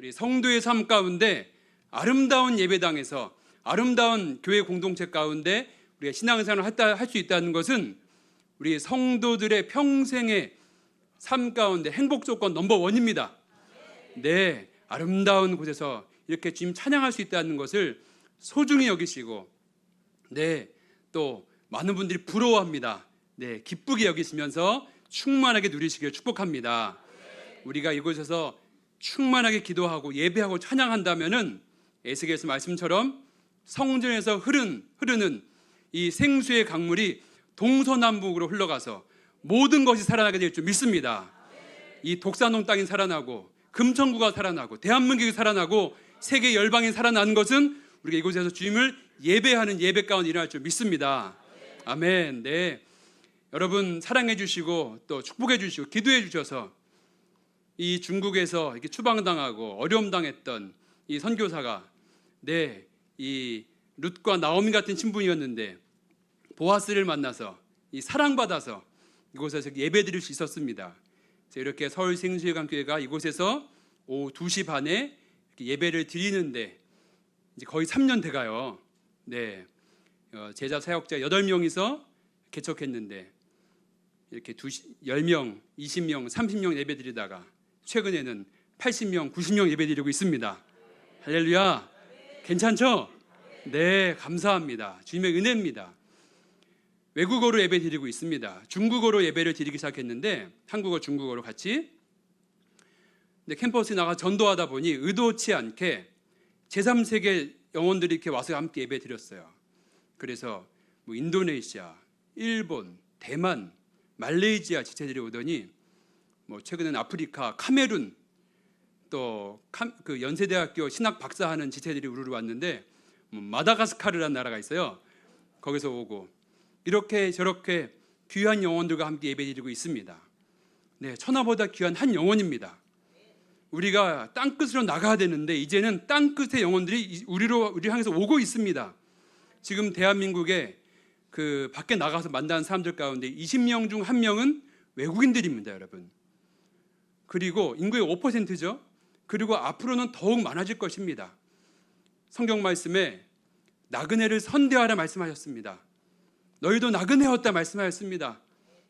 우리 성도의 삶 가운데 아름다운 예배당에서 아름다운 교회 공동체 가운데 우리가 신앙생활을 할 수 있다는 것은 우리 성도들의 평생의 삶 가운데 행복 조건 넘버원입니다. 네, 아름다운 곳에서 이렇게 주님 찬양할 수 있다는 것을 소중히 여기시고, 네, 또 많은 분들이 부러워합니다. 네, 기쁘게 여기시면서 충만하게 누리시길 축복합니다. 우리가 이곳에서 충만하게 기도하고 예배하고 찬양한다면은 에스겔서 말씀처럼 성전에서 흐르는 이 생수의 강물이 동서남북으로 흘러가서 모든 것이 살아나게 될 줄 믿습니다. 이 독산동 땅이 살아나고 금천구가 살아나고 대한민국이 살아나고 세계 열방이 살아나는 것은 우리가 이곳에서 주님을 예배하는 예배 가운데 일어날 줄 믿습니다. 아멘. 네, 여러분 사랑해 주시고 또 축복해 주시고 기도해 주셔서 이 중국에서 이렇게 추방당하고 어려움 당했던 이 선교사가, 네, 이 룻과 나오미 같은 신분이었는데 보아스를 만나서 이 사랑받아서 이곳에서 예배드릴 수 있었습니다. 이렇게 서울 생수회관교회가 이곳에서 오후 2시 반에 예배를 드리는데 이제 거의 3년 돼가요. 네, 제자 사역자 8명이서 개척했는데 이렇게 10명, 20명, 30명 예배 드리다가 최근에는 80명, 90명 예배 드리고 있습니다. 할렐루야. 괜찮죠? 네, 감사합니다. 주님의 은혜입니다. 외국어로 예배 드리고 있습니다. 중국어로 예배를 드리기 시작했는데 한국어, 중국어로 같이. 근데 캠퍼스에 나가 전도하다 보니 의도치 않게 제3세계 영혼들이 이렇게 와서 함께 예배 드렸어요. 그래서 뭐 인도네시아, 일본, 대만, 말레이시아 지체들이 오더니 뭐 최근에는 아프리카, 카메룬, 또 그 연세대학교 신학 박사하는 지체들이 우르르 왔는데 마다가스카르라는 나라가 있어요. 거기서 오고 이렇게 저렇게 귀한 영혼들과 함께 예배드리고 있습니다. 네, 천하보다 귀한 한 영혼입니다. 우리가 땅끝으로 나가야 되는데 이제는 땅끝의 영혼들이 우리 향해서 오고 있습니다. 지금 대한민국에 그 밖에 나가서 만나는 사람들 가운데 20명 중 1명은 외국인들입니다, 여러분. 그리고 인구의 5%죠. 그리고 앞으로는 더욱 많아질 것입니다. 성경 말씀에 나그네를 선대하라 말씀하셨습니다. 너희도 나그네였다 말씀하셨습니다.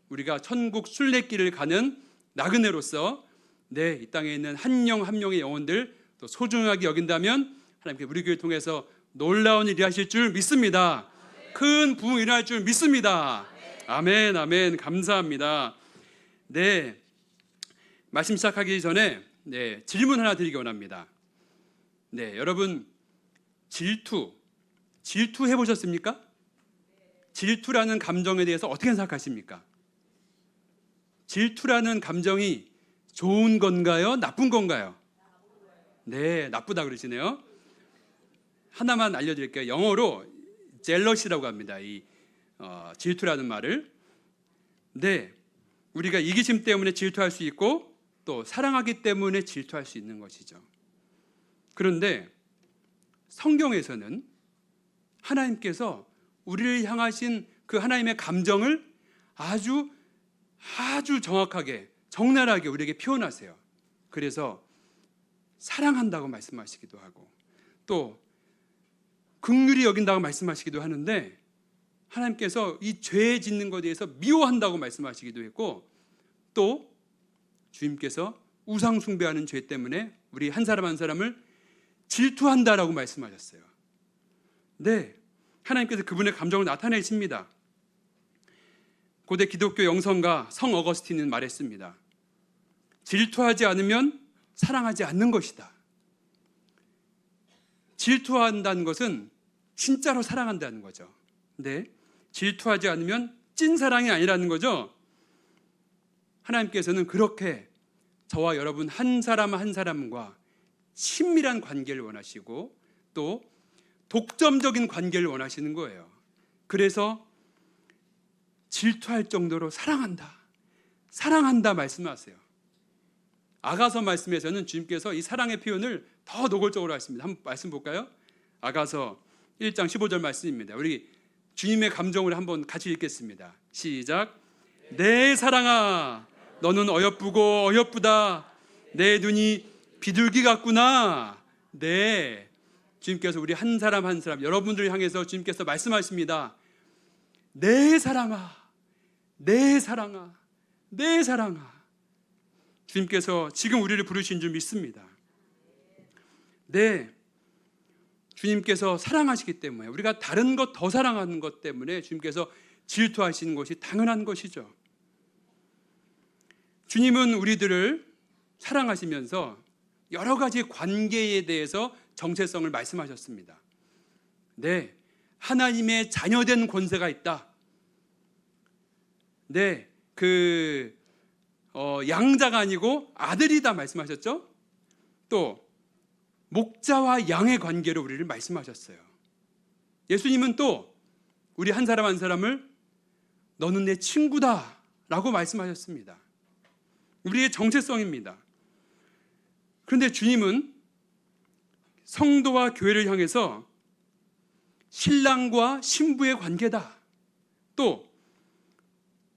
우리가 천국 순례길을 가는 나그네로서 네, 이 땅에 있는 한 명 한 명의 영혼들 또 소중하게 여긴다면 하나님께 우리 교회를 통해서 놀라운 일이 하실 줄 믿습니다. 큰 부흥이 일어날 줄 믿습니다. 아멘, 아멘. 감사합니다. 네, 말씀 시작하기 전에 네, 질문 하나 드리기 원합니다. 네, 여러분 질투 해보셨습니까? 질투라는 감정에 대해서 어떻게 생각하십니까? 질투라는 감정이 좋은 건가요? 나쁜 건가요? 네, 나쁘다 그러시네요. 하나만 알려드릴게요. 영어로 젤러시라고 합니다. 이 질투라는 말을. 네, 우리가 이기심 때문에 질투할 수 있고 또 사랑하기 때문에 질투할 수 있는 것이죠. 그런데 성경에서는 하나님께서 우리를 향하신 그 하나님의 감정을 아주 정확하게 적나라하게 우리에게 표현하세요. 그래서 사랑한다고 말씀하시기도 하고 또 긍휼히 여긴다고 말씀하시기도 하는데 하나님께서 이 죄 짓는 것에 대해서 미워한다고 말씀하시기도 했고 또 주님께서 우상 숭배하는 죄 때문에 우리 한 사람 한 사람을 질투한다라고 말씀하셨어요. 네, 하나님께서 그분의 감정을 나타내십니다. 고대 기독교 영성가 성 어거스틴은 말했습니다. 질투하지 않으면 사랑하지 않는 것이다. 질투한다는 것은 진짜로 사랑한다는 거죠. 네, 질투하지 않으면 찐 사랑이 아니라는 거죠. 하나님께서는 그렇게 저와 여러분 한 사람 한 사람과 친밀한 관계를 원하시고 또 독점적인 관계를 원하시는 거예요. 그래서 질투할 정도로 사랑한다 말씀하세요. 아가서 말씀에서는 주님께서 이 사랑의 표현을 더 노골적으로 하십니다. 한번 말씀 볼까요? 아가서 1장 15절 말씀입니다. 우리 주님의 감정을 한번 같이 읽겠습니다. 시작. 내 사랑아, 너는 어여쁘고 어여쁘다. 내 눈이 비둘기 같구나. 네, 주님께서 우리 한 사람 한 사람, 여러분들을 향해서 주님께서 말씀하십니다. 내 사랑아, 내 사랑아, 내 사랑아. 주님께서 지금 우리를 부르신 줄 믿습니다. 네, 주님께서 사랑하시기 때문에, 우리가 다른 것 더 사랑하는 것 때문에 주님께서 질투하시는 것이 당연한 것이죠. 주님은 우리들을 사랑하시면서 여러 가지 관계에 대해서 정체성을 말씀하셨습니다. 네, 하나님의 자녀된 권세가 있다. 네, 양자가 아니고 아들이다 말씀하셨죠. 또 목자와 양의 관계로 우리를 말씀하셨어요. 예수님은 또 우리 한 사람 한 사람을 너는 내 친구다 라고 말씀하셨습니다. 우리의 정체성입니다. 그런데 주님은 성도와 교회를 향해서 신랑과 신부의 관계다, 또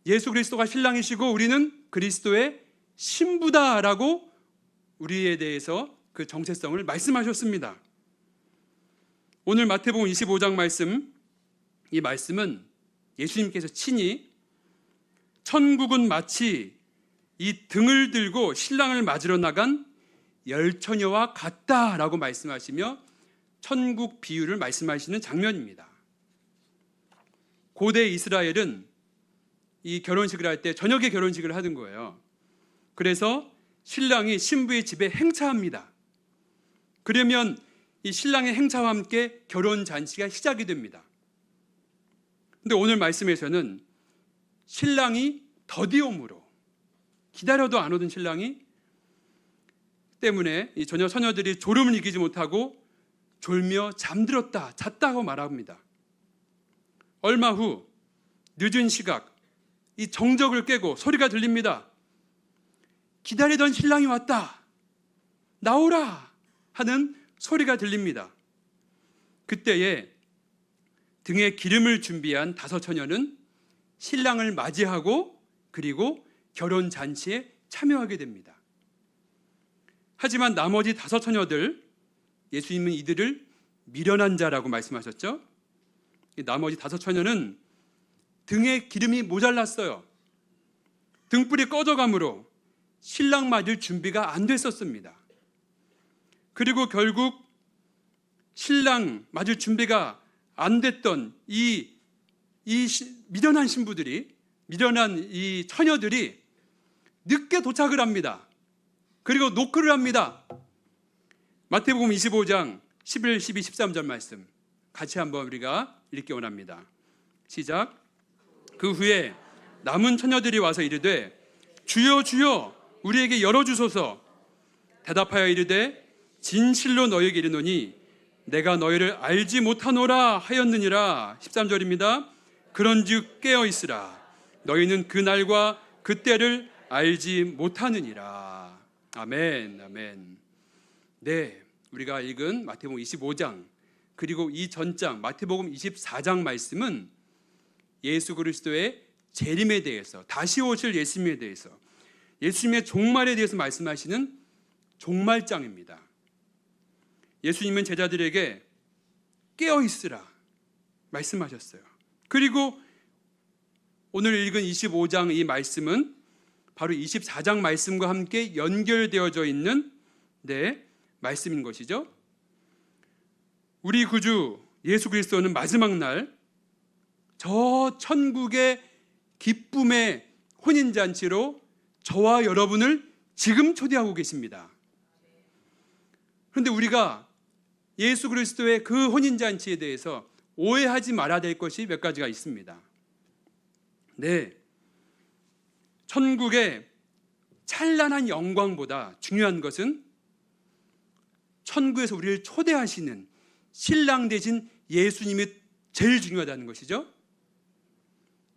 예수 그리스도가 신랑이시고 우리는 그리스도의 신부다라고 우리에 대해서 그 정체성을 말씀하셨습니다. 오늘 마태복음 25장 말씀, 이 말씀은 예수님께서 친히 천국은 마치 이 등을 들고 신랑을 맞으러 나간 열처녀와 같다라고 말씀하시며 천국 비유를 말씀하시는 장면입니다. 고대 이스라엘은 이 결혼식을 할 때 저녁에 결혼식을 하는 거예요. 그래서 신랑이 신부의 집에 행차합니다. 그러면 이 신랑의 행차와 함께 결혼 잔치가 시작이 됩니다. 근데 오늘 말씀에서는 신랑이 더디옴으로, 기다려도 안 오던 신랑이 때문에 이 처녀들이 졸음을 이기지 못하고 졸며 잠들었다, 잤다고 말합니다. 얼마 후 늦은 시각, 이 정적을 깨고 소리가 들립니다. 기다리던 신랑이 왔다, 나오라 하는 소리가 들립니다. 그때에 등에 기름을 준비한 5 처녀는 신랑을 맞이하고 그리고 결혼 잔치에 참여하게 됩니다. 하지만 나머지 5 처녀들, 예수님은 이들을 미련한 자라고 말씀하셨죠. 나머지 5 처녀는 등에 기름이 모자랐어요. 등불이 꺼져가므로 신랑 맞을 준비가 안 됐었습니다. 그리고 결국 신랑 맞을 준비가 안 됐던 이 미련한 신부들이, 미련한 이 처녀들이 늦게 도착을 합니다. 그리고 노크를 합니다. 마태복음 25장 11, 12, 13절 말씀 같이 한번 우리가 읽기 원합니다. 시작. 그 후에 남은 처녀들이 와서 이르되 주여 주여 우리에게 열어주소서. 대답하여 이르되 진실로 너희에게 이르노니 내가 너희를 알지 못하노라 하였느니라. 13절입니다. 그런즉 깨어있으라. 너희는 그 날과 그 때를 알지 못하느니라. 아멘, 아멘. 네, 우리가 읽은 마태복음 25장 그리고 이 전장 마태복음 24장 말씀은 예수 그리스도의 재림에 대해서, 다시 오실 예수님에 대해서, 예수님의 종말에 대해서 말씀하시는 종말장입니다. 예수님은 제자들에게 깨어있으라 말씀하셨어요. 그리고 오늘 읽은 25장 이 말씀은 바로 24장 말씀과 함께 연결되어져 있는 말씀인 것이죠. 우리 구주 예수 그리스도는 마지막 날 저 천국의 기쁨의 혼인잔치로 저와 여러분을 지금 초대하고 계십니다. 그런데 우리가 예수 그리스도의 그 혼인잔치에 대해서 오해하지 말아야 될 것이 몇 가지가 있습니다. 네, 천국의 찬란한 영광보다 중요한 것은 천국에서 우리를 초대하시는 신랑 되신 예수님이 제일 중요하다는 것이죠.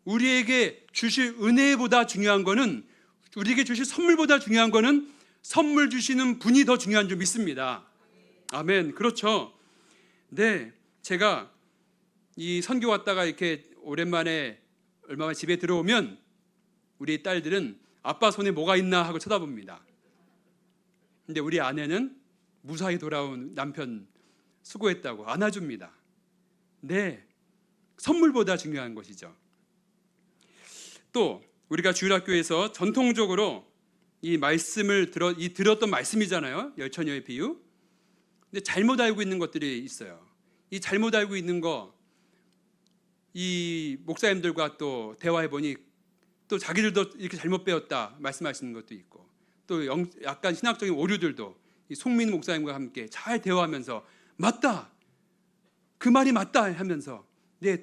우리에게 주실 은혜보다 중요한 것은, 우리에게 주실 선물보다 중요한 것은 선물 주시는 분이 더 중요한 줄 믿습니다. 아멘. 그렇죠. 네, 제가 이 선교 왔다가 이렇게 오랜만에 얼마 집에 들어오면 우리 딸들은 아빠 손에 뭐가 있나 하고 쳐다봅니다. 근데 우리 아내는 무사히 돌아온 남편 수고했다고 안아줍니다. 네, 선물보다 중요한 것이죠. 또 우리가 주일학교에서 전통적으로 이 말씀을 들었던 말씀이잖아요. 열처녀의 비유. 근데 잘못 알고 있는 것들이 있어요. 이 잘못 알고 있는 거, 이 목사님들과 또 대화해 보니 또 자기들도 이렇게 잘못 배웠다 말씀하시는 것도 있고, 또 약간 신학적인 오류들도 이 송민 목사님과 함께 잘 대화하면서 맞다, 그 말이 맞다 하면서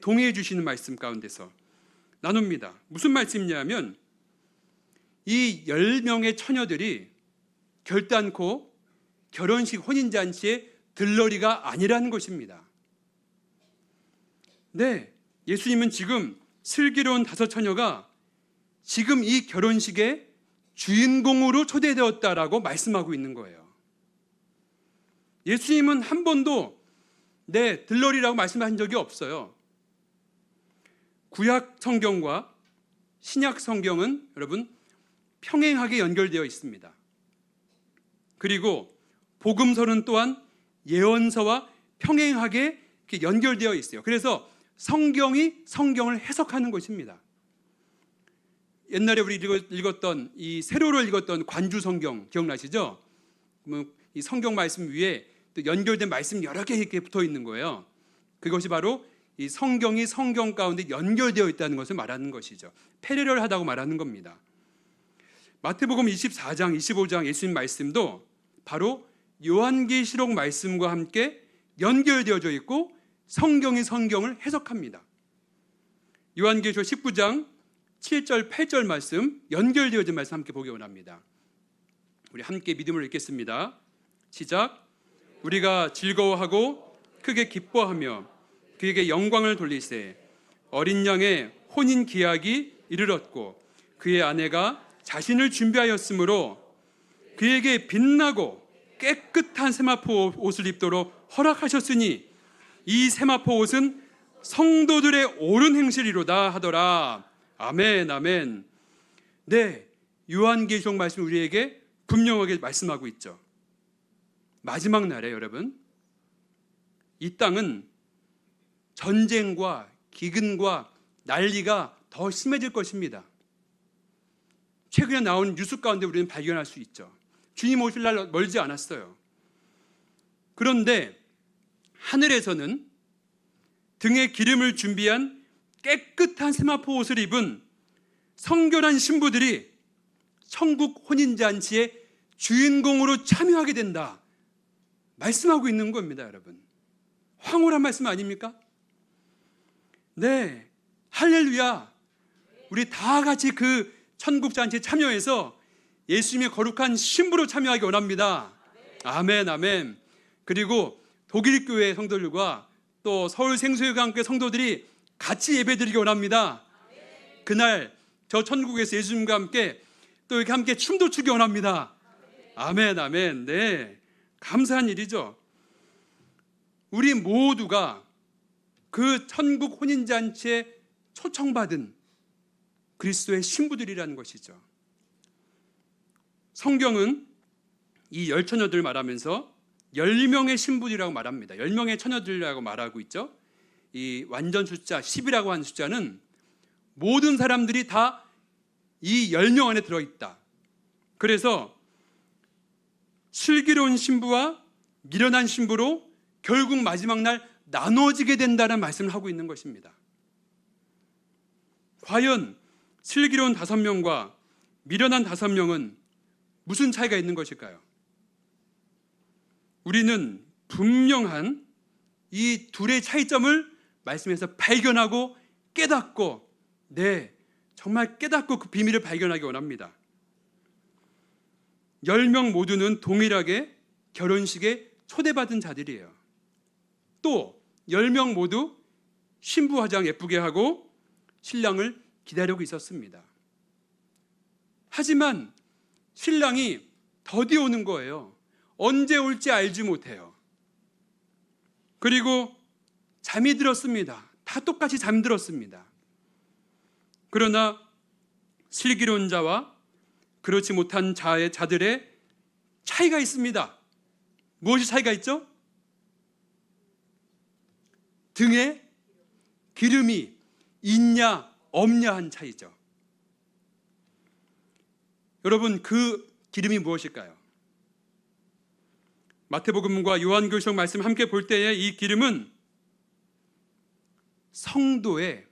동의해 주시는 말씀 가운데서 나눕니다. 무슨 말씀이냐면 이 10명의 처녀들이 결단코 결혼식 혼인잔치의 들러리가 아니라는 것입니다. 네, 예수님은 지금 슬기로운 5 처녀가 지금 이 결혼식의 주인공으로 초대되었다라고 말씀하고 있는 거예요. 예수님은 한 번도 들러리라고 말씀하신 적이 없어요. 구약 성경과 신약 성경은 여러분 평행하게 연결되어 있습니다. 그리고 복음서는 또한 예언서와 평행하게 연결되어 있어요. 그래서 성경이 성경을 해석하는 것입니다. 옛날에 우리 읽었던 이 세로로 읽었던 관주 성경 기억나시죠? 이 성경 말씀 위에 또 연결된 말씀 여러 개 이렇게 붙어 있는 거예요. 그것이 바로 이 성경이 성경 가운데 연결되어 있다는 것을 말하는 것이죠. 패러럴하다고 말하는 겁니다. 마태복음 24장, 25장 예수님 말씀도 바로 요한계시록 말씀과 함께 연결되어져 있고 성경이 성경을 해석합니다. 요한계시록 19장 7절, 8절 말씀 연결되어진 말씀 함께 보기 원합니다. 우리 함께 믿음으로 읽겠습니다. 시작. 우리가 즐거워하고 크게 기뻐하며 그에게 영광을 돌리세. 어린 양의 혼인 기약이 이르렀고 그의 아내가 자신을 준비하였으므로 그에게 빛나고 깨끗한 세마포 옷을 입도록 허락하셨으니 이 세마포 옷은 성도들의 옳은 행실이로다 하더라. 아멘, 아멘. 네, 요한계시록 말씀 우리에게 분명하게 말씀하고 있죠. 마지막 날에 여러분, 이 땅은 전쟁과 기근과 난리가 더 심해질 것입니다. 최근에 나온 뉴스 가운데 우리는 발견할 수 있죠. 주님 오실 날 멀지 않았어요. 그런데 하늘에서는 등에 기름을 준비한 깨끗한 세마포 옷을 입은 성결한 신부들이 천국 혼인잔치의 주인공으로 참여하게 된다 말씀하고 있는 겁니다. 여러분, 황홀한 말씀 아닙니까? 네, 할렐루야. 우리 다 같이 그 천국 잔치에 참여해서 예수님의 거룩한 신부로 참여하기 원합니다. 아멘, 아멘. 그리고 독일교회 성도들과 또 서울 생수회관교회 성도들이 같이 예배드리기 원합니다. 그날 저 천국에서 예수님과 함께 또 이렇게 함께 춤도 추기 원합니다. 아멘, 아멘. 네, 감사한 일이죠. 우리 모두가 그 천국 혼인잔치에 초청받은 그리스도의 신부들이라는 것이죠. 성경은 이 10처녀들 말하면서 10명의 신부들이라고 말합니다. 10명의 처녀들이라고 말하고 있죠. 이 완전 숫자 10이라고 하는 숫자는 모든 사람들이 다 이 10명 안에 들어있다. 그래서 슬기로운 신부와 미련한 신부로 결국 마지막 날 나눠지게 된다는 말씀을 하고 있는 것입니다. 과연 슬기로운 5명과 미련한 5명은 무슨 차이가 있는 것일까요? 우리는 분명한 이 둘의 차이점을 말씀에서 발견하고 깨닫고, 정말 깨닫고 그 비밀을 발견하기 원합니다. 10명 모두는 동일하게 결혼식에 초대받은 자들이에요. 또 10명 모두 신부 화장 예쁘게 하고 신랑을 기다리고 있었습니다. 하지만 신랑이 더디 오는 거예요. 언제 올지 알지 못해요. 그리고 잠이 들었습니다. 다 똑같이 잠들었습니다. 그러나 슬기로운 자와 그렇지 못한 자들의 차이가 있습니다. 무엇이 차이가 있죠? 등에 기름이 있냐 없냐 한 차이죠. 여러분, 그 기름이 무엇일까요? 마태복음과 요한계시록 말씀 함께 볼 때에 이 기름은 성도의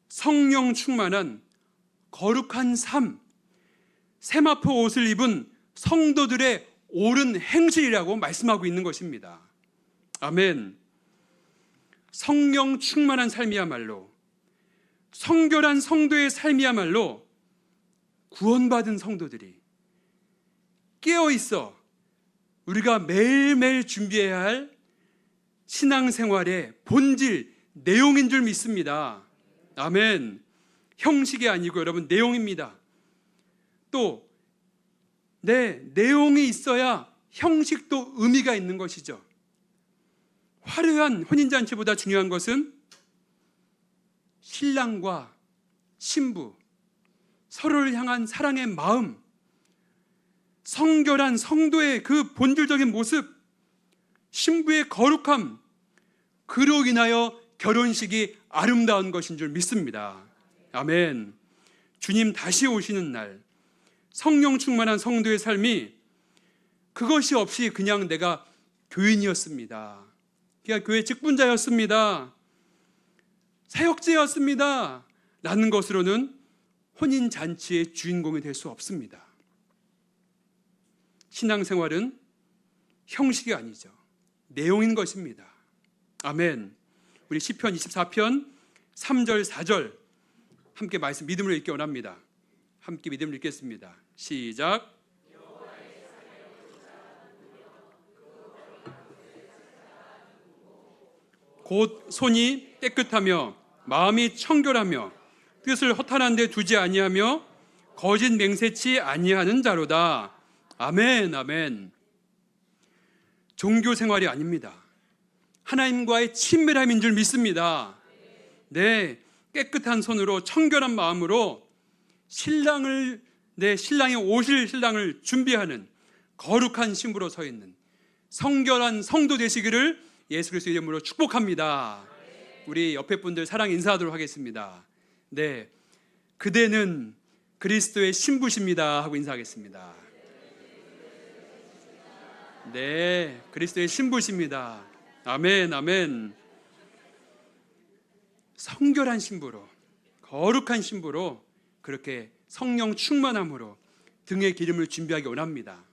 성령 충만한 거룩한 삶, 세마포 옷을 입은 성도들의 옳은 행실이라고 말씀하고 있는 것입니다. 아멘. 성령 충만한 삶이야말로, 성결한 성도의 삶이야말로 구원받은 성도들이 깨어있어 우리가 매일매일 준비해야 할 신앙생활의 본질, 내용인 줄 믿습니다. 아멘. 형식이 아니고 여러분 내용입니다. 또 내용이 있어야 형식도 의미가 있는 것이죠. 화려한 혼인잔치보다 중요한 것은 신랑과 신부, 서로를 향한 사랑의 마음, 성결한 성도의 그 본질적인 모습, 신부의 거룩함, 그로 인하여 결혼식이 아름다운 것인 줄 믿습니다. 아멘. 주님 다시 오시는 날 성령 충만한 성도의 삶이 그것이 없이 그냥 내가 교인이었습니다, 그냥 교회 직분자였습니다, 사역자였습니다 라는 것으로는 혼인잔치의 주인공이 될 수 없습니다. 신앙생활은 형식이 아니죠, 내용인 것입니다. 아멘. 우리 시편 24편 3절 4절 함께 말씀 믿음으로 읽기 원합니다. 함께 믿음을 읽겠습니다. 시작. 곧 손이 깨끗하며 마음이 청결하며 뜻을 허탄한 데 두지 아니하며 거짓 맹세치 아니하는 자로다. 아멘. 아멘. 종교 생활이 아닙니다. 하나님과의 친밀함인 줄 믿습니다. 네, 깨끗한 손으로 청결한 마음으로 신랑이 오실 신랑을 준비하는 거룩한 신부로 서 있는 성결한 성도 되시기를 예수 그리스도의 이름으로 축복합니다. 우리 옆에 분들 사랑 인사하도록 하겠습니다. 네, 그대는 그리스도의 신부십니다 하고 인사하겠습니다. 네, 그리스도의 신부십니다. 아멘. 아멘. 성결한 신부로, 거룩한 신부로, 그렇게 성령 충만함으로 등의 기름을 준비하기 원합니다.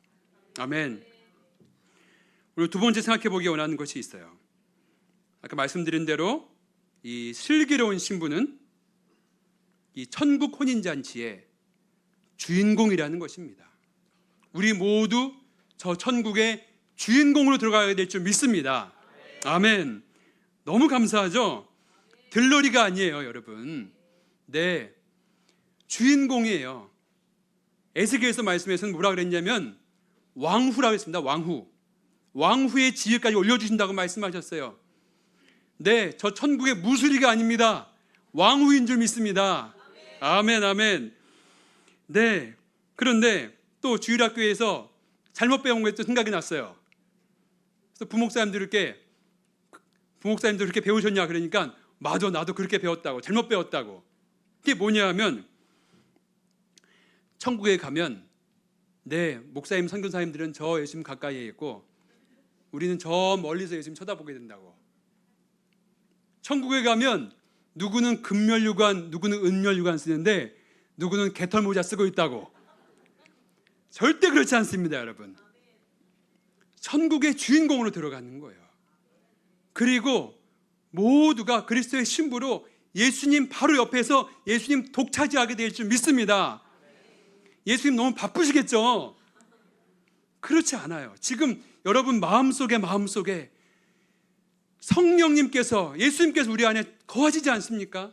아멘. 우리 두 번째 생각해 보기 원하는 것이 있어요. 아까 말씀드린 대로 이 슬기로운 신부는 이 천국 혼인잔치의 주인공이라는 것입니다. 우리 모두 저 천국의 주인공으로 들어가야 될 줄 믿습니다. 아멘. 너무 감사하죠? 들러리가 아니에요, 여러분. 네, 주인공이에요. 에스겔서 말씀에서는 뭐라 그랬냐면 왕후라고 했습니다. 왕후의 지위까지 올려주신다고 말씀하셨어요. 네, 저 천국의 무수리가 아닙니다. 왕후인 줄 믿습니다. 아멘. 아멘. 네, 그런데 또 주일학교에서 잘못 배운 게 또 생각이 났어요. 그래서 부목사님들 이렇게 배우셨냐 그러니까 맞아, 나도 그렇게 배웠다고, 잘못 배웠다고. 그게 뭐냐 하면 천국에 가면 목사님, 선교사님들은 저 예수님 가까이에 있고 우리는 저 멀리서 예수님 쳐다보게 된다고. 천국에 가면 누구는 금면류관, 누구는 은면류관 쓰는데 누구는 개털 모자 쓰고 있다고. 절대 그렇지 않습니다, 여러분. 천국의 주인공으로 들어가는 거예요. 그리고 모두가 그리스도의 신부로 예수님 바로 옆에서 예수님 독차지하게 될 줄 믿습니다. 예수님 너무 바쁘시겠죠? 그렇지 않아요. 지금 여러분 마음속에 성령님께서, 예수님께서 우리 안에 거하시지 않습니까?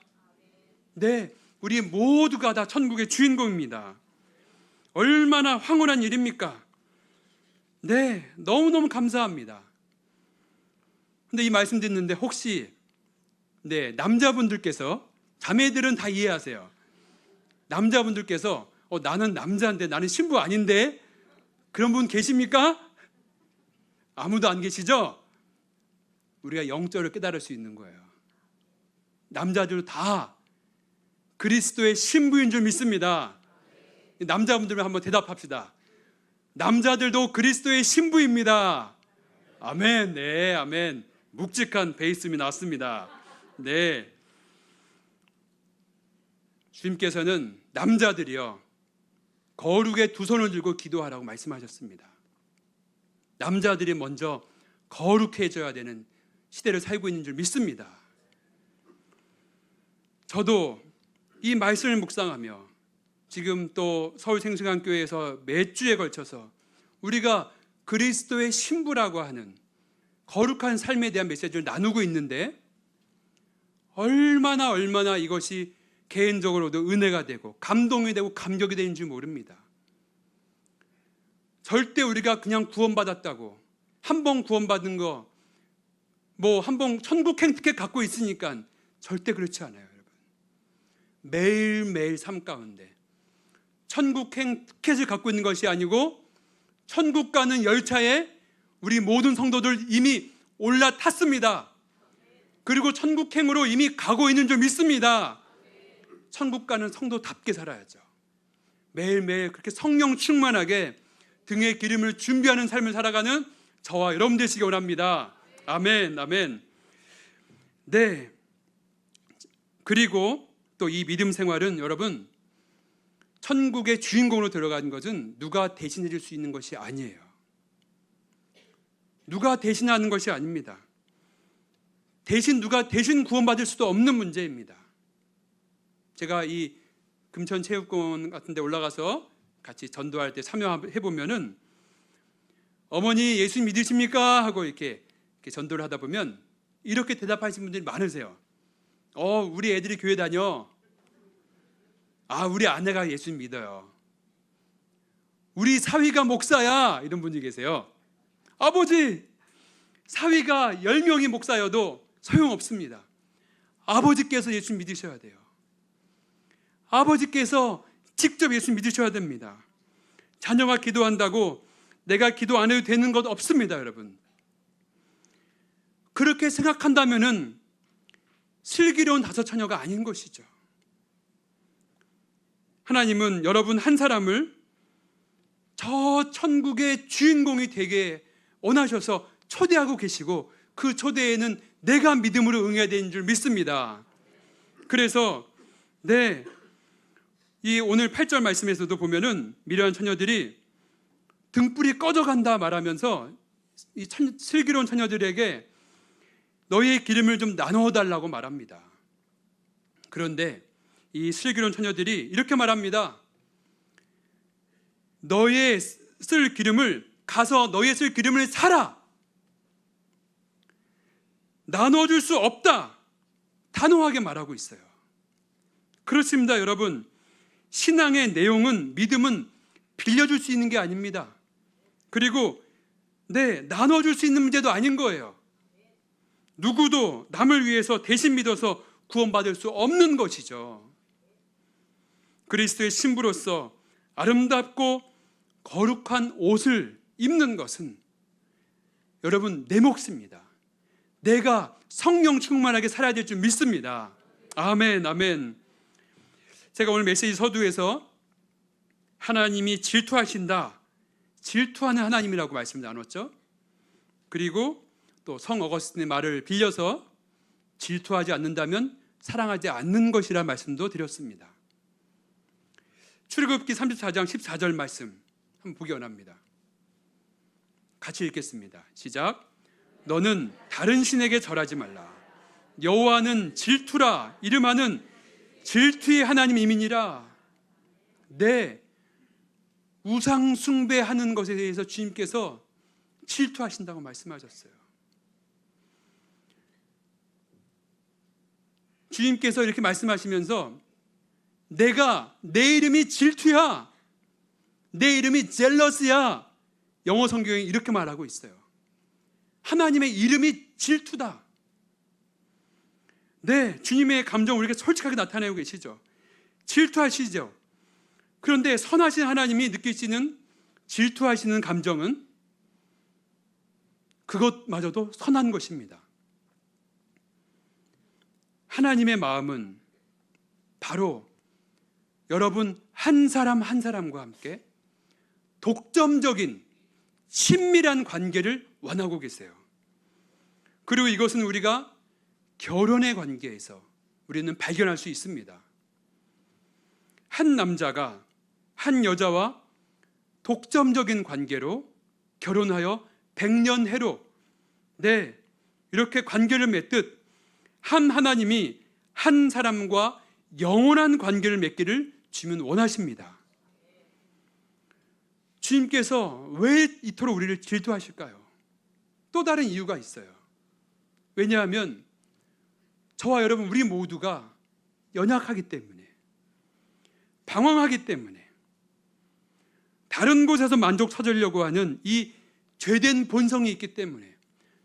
네, 우리 모두가 다 천국의 주인공입니다. 얼마나 황홀한 일입니까? 네, 너무너무 감사합니다. 근데 이 말씀 듣는데 혹시 남자분들께서, 자매들은 다 이해하세요. 남자분들께서 나는 남자인데 나는 신부 아닌데 그런 분 계십니까? 아무도 안 계시죠? 우리가 영적으로 깨달을 수 있는 거예요. 남자들도 다 그리스도의 신부인 줄 믿습니다. 남자분들은 한번 대답합시다. 남자들도 그리스도의 신부입니다. 아멘. 네, 아멘. 묵직한 베이스음이 나왔습니다. 네. 주님께서는 남자들이요, 거룩의 두 손을 들고 기도하라고 말씀하셨습니다. 남자들이 먼저 거룩해져야 되는 시대를 살고 있는 줄 믿습니다. 저도 이 말씀을 묵상하며 지금 또 서울생생한교회에서 몇 주에 걸쳐서 우리가 그리스도의 신부라고 하는 거룩한 삶에 대한 메시지를 나누고 있는데, 얼마나 이것이 개인적으로도 은혜가 되고 감동이 되고 감격이 되는지 모릅니다. 절대 우리가 그냥 구원받았다고, 한 번 구원받은 거 한 번 천국행 티켓 갖고 있으니까 절대 그렇지 않아요, 여러분. 매일매일 삶 가운데 천국행 티켓을 갖고 있는 것이 아니고, 천국 가는 열차에 우리 모든 성도들 이미 올라탔습니다. 그리고 천국행으로 이미 가고 있는 줄 믿습니다. 천국 가는 성도답게 살아야죠. 매일매일 그렇게 성령 충만하게 등에 기름을 준비하는 삶을 살아가는 저와 여러분 되시기 원합니다. 아멘, 아멘. 네. 그리고 또 이 믿음 생활은 여러분, 천국의 주인공으로 들어가는 것은 누가 대신해 줄 수 있는 것이 아니에요. 누가 대신하는 것이 아닙니다. 누가 대신 구원받을 수도 없는 문제입니다. 제가 이 금천체육관 같은 데 올라가서 같이 전도할 때 참여해보면은, 어머니 예수 믿으십니까? 하고 이렇게 전도를 하다 보면 이렇게 대답하시는 분들이 많으세요. 우리 애들이 교회 다녀. 우리 아내가 예수 믿어요. 우리 사위가 목사야. 이런 분이 계세요. 아버지, 사위가 10명이 목사여도 소용없습니다. 아버지께서 예수 믿으셔야 돼요. 아버지께서 직접 예수 믿으셔야 됩니다. 자녀가 기도한다고 내가 기도 안 해도 되는 것 없습니다, 여러분. 그렇게 생각한다면은 슬기로운 다섯 처녀가 아닌 것이죠. 하나님은 여러분 한 사람을 저 천국의 주인공이 되게 원하셔서 초대하고 계시고, 그 초대에는 내가 믿음으로 응해야 되는 줄 믿습니다. 그래서 이 오늘 8절 말씀에서도 보면은 미련한 처녀들이 등불이 꺼져간다 말하면서 이 슬기로운 처녀들에게 너희의 기름을 좀 나누어 달라고 말합니다. 그런데 이 슬기로운 처녀들이 이렇게 말합니다. 너희의 쓸 기름을 가서 너희의 쓸 기름을 사라. 나눠줄 수 없다. 단호하게 말하고 있어요. 그렇습니다, 여러분. 신앙의 내용은, 믿음은 빌려줄 수 있는 게 아닙니다. 그리고 나눠줄 수 있는 문제도 아닌 거예요. 누구도 남을 위해서 대신 믿어서 구원받을 수 없는 것이죠. 그리스도의 신부로서 아름답고 거룩한 옷을 입는 것은 여러분 내 몫입니다. 내가 성령 충만하게 살아야 될 줄 믿습니다. 아멘, 아멘. 제가 오늘 메시지 서두에서 하나님이 질투하신다, 질투하는 하나님이라고 말씀 나눴죠. 그리고 또 성 어거스틴의 말을 빌려서 질투하지 않는다면 사랑하지 않는 것이라 말씀도 드렸습니다. 출애굽기 34장 14절 말씀 한번 보기 원합니다. 같이 읽겠습니다. 시작. 너는 다른 신에게 절하지 말라. 여호와는 질투라. 이름하는 질투의 하나님이니라. 우상 숭배하는 것에 대해서 주님께서 질투하신다고 말씀하셨어요. 주님께서 이렇게 말씀하시면서 내 이름이 질투야, 내 이름이 젤러스야. 영어 성경에 이렇게 말하고 있어요. 하나님의 이름이 질투다. 주님의 감정을 이렇게 솔직하게 나타내고 계시죠. 질투하시죠. 그런데 선하신 하나님이 느끼시는 질투하시는 감정은 그것마저도 선한 것입니다. 하나님의 마음은 바로 여러분 한 사람 한 사람과 함께 독점적인 친밀한 관계를 원하고 계세요. 그리고 이것은 우리가 결혼의 관계에서 우리는 발견할 수 있습니다. 한 남자가 한 여자와 독점적인 관계로 결혼하여 백년해로 이렇게 관계를 맺듯 한 하나님이 한 사람과 영원한 관계를 맺기를 주님은 원하십니다. 주님께서 왜 이토록 우리를 질투하실까요? 또 다른 이유가 있어요. 왜냐하면 저와 여러분 우리 모두가 연약하기 때문에, 방황하기 때문에, 다른 곳에서 만족 찾으려고 하는 이 죄된 본성이 있기 때문에,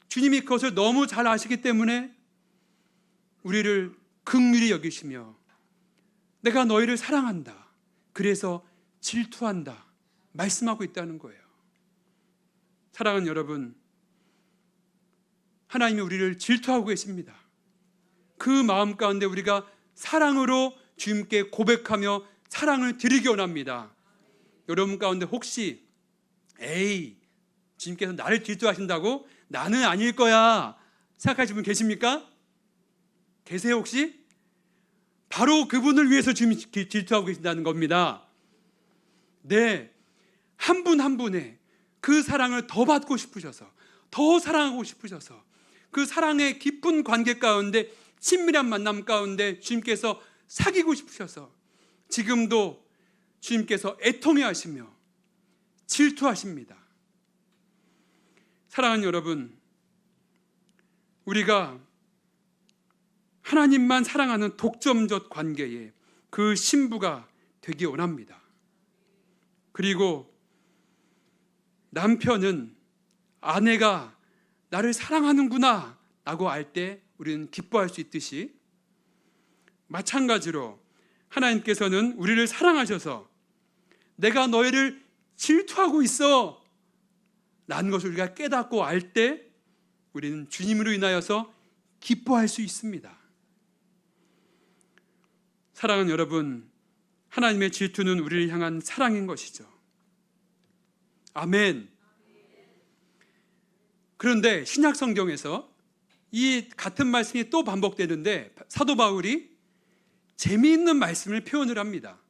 주님이 그것을 너무 잘 아시기 때문에 우리를 긍휼히 여기시며 내가 너희를 사랑한다, 그래서 질투한다 말씀하고 있다는 거예요. 사랑하는 여러분, 하나님이 우리를 질투하고 계십니다. 그 마음 가운데 우리가 사랑으로 주님께 고백하며 사랑을 드리기 원합니다. 여러분 가운데 혹시 주님께서 나를 질투하신다고? 나는 아닐 거야 생각하시는 분 계십니까? 계세요 혹시? 바로 그분을 위해서 주님이 질투하고 계신다는 겁니다. 한 분 한 분의 그 사랑을 더 받고 싶으셔서, 더 사랑하고 싶으셔서, 그 사랑의 깊은 관계 가운데, 친밀한 만남 가운데 주님께서 사귀고 싶으셔서 지금도 주님께서 애통해 하시며 질투하십니다. 사랑하는 여러분, 우리가 하나님만 사랑하는 독점적 관계에 그 신부가 되기 원합니다. 그리고 남편은 아내가 나를 사랑하는구나 라고 알 때 우리는 기뻐할 수 있듯이, 마찬가지로 하나님께서는 우리를 사랑하셔서 내가 너희를 질투하고 있어 라는 것을 우리가 깨닫고 알 때 우리는 주님으로 인하여서 기뻐할 수 있습니다. 사랑하는 여러분, 하나님의 질투는 우리를 향한 사랑인 것이죠. 아멘. 그런데 신약 성경에서 이 같은 말씀이 또 반복되는데 사도 바울이 재미있는 말씀을 표현을 합니다.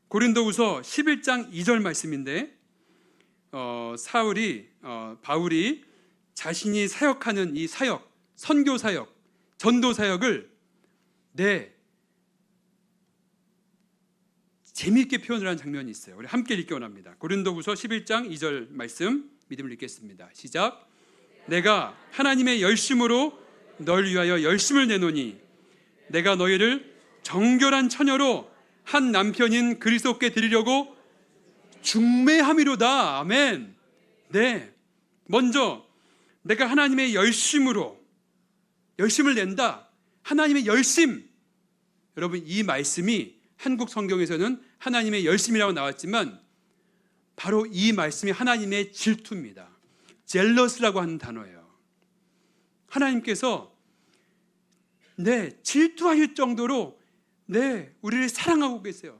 고린도후서 11장 2절 말씀인데 바울이 자신이 사역하는 이 사역, 선교 사역, 전도 사역을 재미있게 표현을 한 장면이 있어요. 우리 함께 읽기 원합니다. 고린도후서 11장 2절 말씀 믿음을 읽겠습니다. 시작. 내가 하나님의 열심으로 널 위하여 열심을 내노니 내가 너희를 정결한 처녀로 한 남편인 그리스도께 드리려고 중매함이로다. 아멘. 먼저 내가 하나님의 열심으로 열심을 낸다. 하나님의 열심. 여러분, 이 말씀이 한국 성경에서는 하나님의 열심이라고 나왔지만 바로 이 말씀이 하나님의 질투입니다. 젤러스라고 하는 단어예요. 하나님께서 질투하실 정도로 우리를 사랑하고 계세요.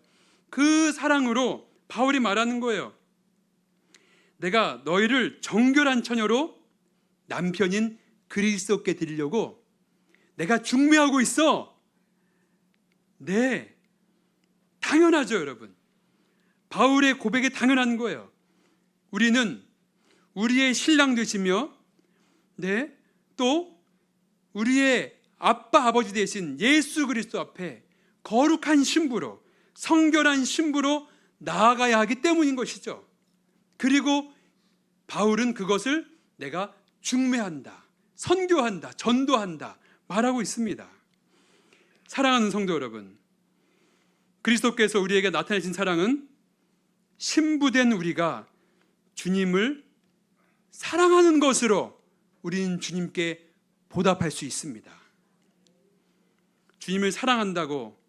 그 사랑으로 바울이 말하는 거예요. 내가 너희를 정결한 처녀로 남편인 그리스도께 드리려고 내가 중매하고 있어. 당연하죠, 여러분. 바울의 고백이 당연한 거예요. 우리는 우리의 신랑 되시며 또 우리의 아빠 아버지 되신 예수 그리스도 앞에 거룩한 신부로, 성결한 신부로 나아가야 하기 때문인 것이죠. 그리고 바울은 그것을 내가 중매한다, 선교한다, 전도한다 말하고 있습니다. 사랑하는 성도 여러분, 그리스도께서 우리에게 나타내신 사랑은 신부된 우리가 주님을 사랑하는 것으로 우리는 주님께 보답할 수 있습니다. 주님을 사랑한다고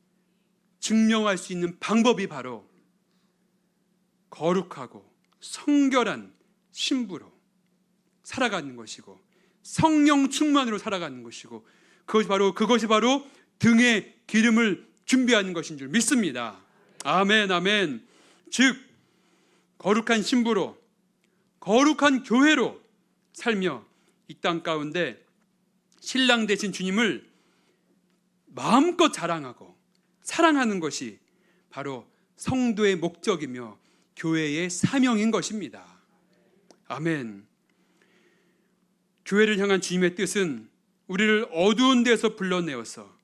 증명할 수 있는 방법이 바로 거룩하고 성결한 신부로 살아가는 것이고 성령 충만으로 살아가는 것이고 그것이 바로 등에 기름을 준비하는 것인 줄 믿습니다. 아멘, 아멘. 즉 거룩한 신부로 거룩한 교회로 살며 이 땅 가운데 신랑 되신 주님을 마음껏 자랑하고 사랑하는 것이 바로 성도의 목적이며 교회의 사명인 것입니다. 아멘. 교회를 향한 주님의 뜻은 우리를 어두운 데서 불러내어서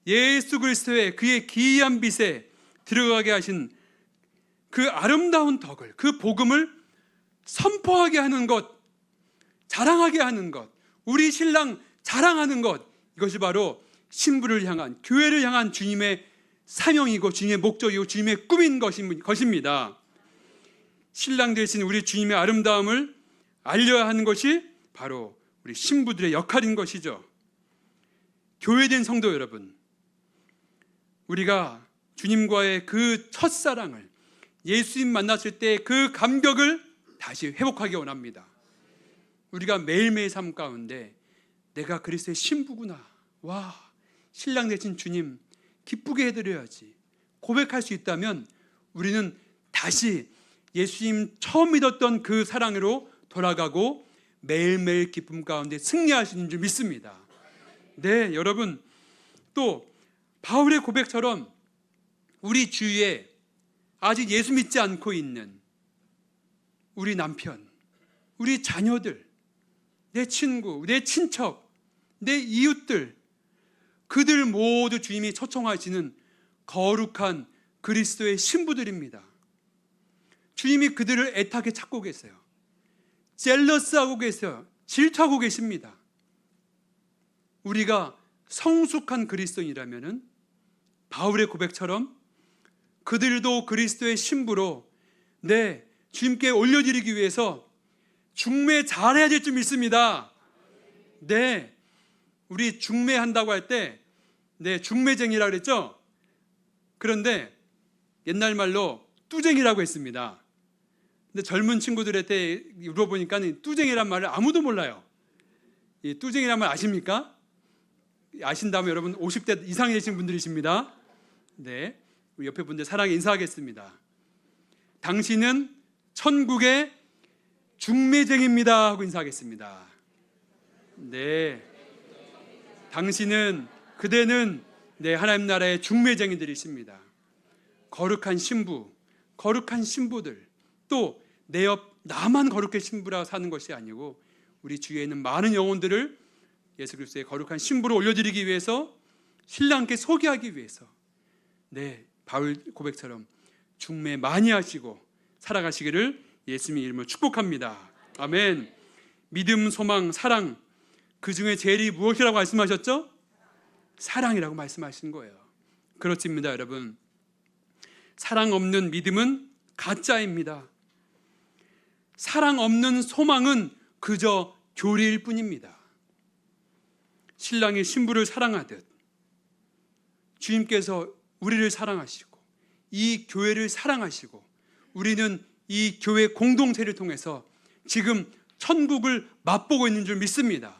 예수 그리스도의 그의 기이한 빛에 들어가게 하신 그 아름다운 덕을, 그 복음을 선포하게 하는 것, 자랑하게 하는 것, 우리 신랑 자랑하는 것, 이것이 바로 신부를 향한, 교회를 향한 주님의 사명이고 주님의 목적이고 주님의 꿈인 것입니다. 신랑 되신 우리 주님의 아름다움을 알려야 하는 것이 바로 우리 신부들의 역할인 것이죠. 교회된 성도 여러분, 우리가 주님과의 그 첫사랑을, 예수님 만났을 때 그 감격을 다시 회복하기 원합니다. 우리가 매일매일 삶 가운데 내가 그리스도의 신부구나, 와, 신랑 되신 주님 기쁘게 해드려야지 고백할 수 있다면 우리는 다시 예수님 처음 믿었던 그 사랑으로 돌아가고 매일매일 기쁨 가운데 승리하시는 줄 믿습니다. 네, 여러분, 또 바울의 고백처럼 우리 주위에 아직 예수 믿지 않고 있는 우리 남편, 우리 자녀들, 내 친구, 내 친척, 내 이웃들, 그들 모두 주님이 초청하시는 거룩한 그리스도의 신부들입니다. 주님이 그들을 애타게 찾고 계세요. 젤러스하고 계세요. 질투하고 계십니다. 우리가 성숙한 그리스도인이라면 바울의 고백처럼 그들도 그리스도의 신부로 주님께 올려드리기 위해서 중매 잘해야 될 줄 믿습니다. 우리 중매한다고 할 때 중매쟁이라고 그랬죠? 그런데 옛날 말로 뚜쟁이라고 했습니다. 근데 젊은 친구들한테 물어보니까 뚜쟁이란 말을 아무도 몰라요. 이 뚜쟁이란 말 아십니까? 아신다면 여러분 50대 이상이 되신 분들이십니다. 우리 옆에 분들 사랑에 인사하겠습니다. 당신은 천국의 중매쟁이입니다 하고 인사하겠습니다. 그대는 하나님 나라의 중매쟁이들이십니다. 거룩한 신부, 거룩한 신부들, 또 내 옆 나만 거룩한 신부라 사는 것이 아니고 우리 주위에 있는 많은 영혼들을 예수 그리스도의 거룩한 신부로 올려드리기 위해서 신랑께 소개하기 위해서 바울 고백처럼 중매 많이 하시고 살아가시기를 예수님의 이름으로 축복합니다. 아멘. 믿음, 소망, 사랑, 그 중에 제일이 무엇이라고 말씀하셨죠? 사랑이라고 말씀하신 거예요. 그렇습니다, 여러분. 사랑 없는 믿음은 가짜입니다. 사랑 없는 소망은 그저 교리일 뿐입니다. 신랑이 신부를 사랑하듯 주님께서 우리를 사랑하시고 이 교회를 사랑하시고 우리는 이 교회 공동체를 통해서 지금 천국을 맛보고 있는 줄 믿습니다.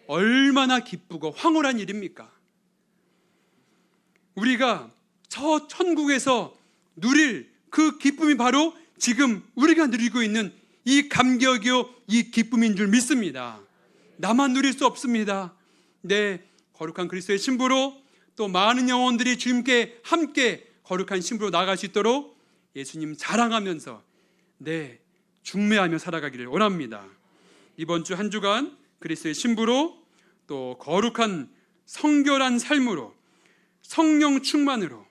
얼마나 기쁘고 황홀한 일입니까? 우리가 저 천국에서 누릴 그 기쁨이 바로 지금 우리가 누리고 있는 이 감격이요, 이 기쁨인 줄 믿습니다. 나만 누릴 수 없습니다. 거룩한 그리스도의 신부로 또 많은 영혼들이 주님께 함께 거룩한 신부로 나아갈 수 있도록 예수님 자랑하면서 중매하며 살아가기를 원합니다. 이번 주 한 주간 그리스도의 신부로 또 거룩한 성결한 삶으로 성령 충만으로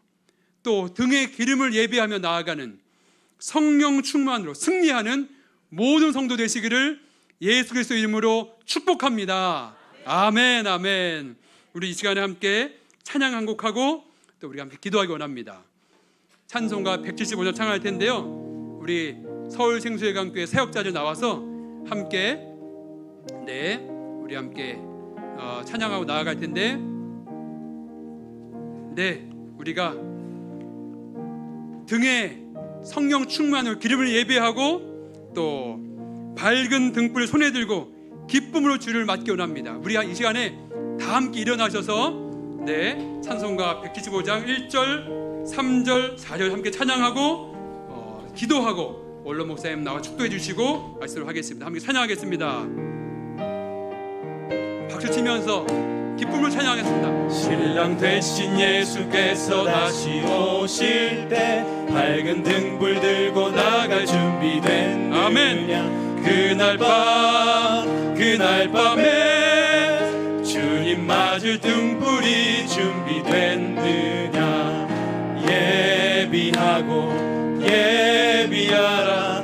또 등에 기름을 예배하며 나아가는 성령 충만으로 승리하는 모든 성도 되시기를 예수 그리스도 이름으로 축복합니다. 아멘, 아멘. 우리 이 시간에 함께 찬양 한 곡하고 또 우리 함께 기도하기 원합니다. 찬송가 175절 찬양할 텐데요, 우리 서울 생수회관교회 사역자들 나와서 함께 우리 함께 찬양하고 나아갈 텐데 우리가 등에 성령 충만으로 기름을 예배하고 또 밝은 등불을 손에 들고 기쁨으로 주를 맞기 원합니다. 우리 이 시간에 다 함께 일어나셔서 찬송가 175장 1절, 3절, 4절 함께 찬양하고 기도하고 원로 목사님 나와 축도해 주시고 말씀을 하겠습니다. 함께 찬양하겠습니다. 박수 치면서 기쁨을 찬양하겠습니다. 신랑 되신 예수께서 다시 오실 때 밝은 등불 들고 나갈 준비된 아멘. 그날 밤에 주님 맞을 등불이 준비됐느냐 예비하라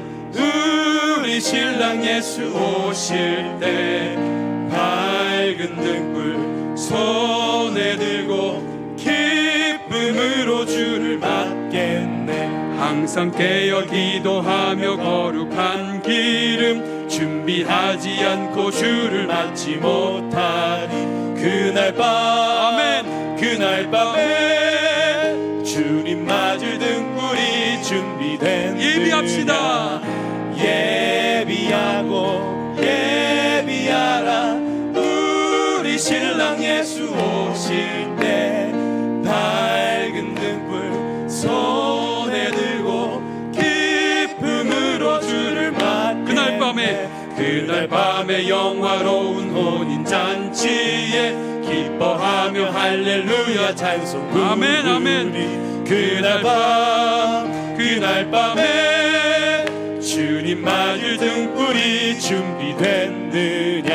우리 신랑 예수 오실 때 밝은 등불 손에 들고 기쁨으로 주를 맞겠네. 항상 깨어 기도하며 거룩한 기름 준비하지 않고 주를 맞지 못하니 그날 밤에 주님 맞을 등불이 준비된 예비합시다. 예비하라 우리 신랑 예수 오실 때 밝은 등불 손에 들고 기쁨으로 주를 맞게 그날 밤에 영화로운 혼인잔치에 기뻐하며 할렐루야 찬송 아멘, 아멘. 그날 밤에 주님 맞을 등불이 준비됐느냐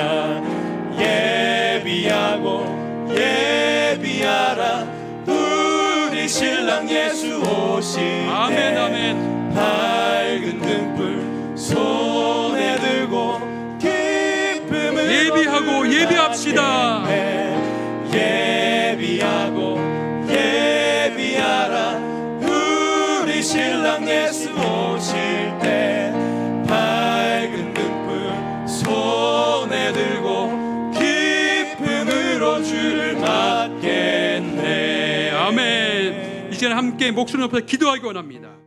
예비하라 우리 신랑 예수 오실 때 아멘, 아멘. 밝은 등불 손에 들고 기쁨을 예비하고 예비합시다. 예비하라 우리 신랑 예수 오실 때 밝은 등불 손에 들고 기쁨으로 주를 맞겠네. 아멘. 이 시간 함께 목소리 높여 기도하기 원합니다.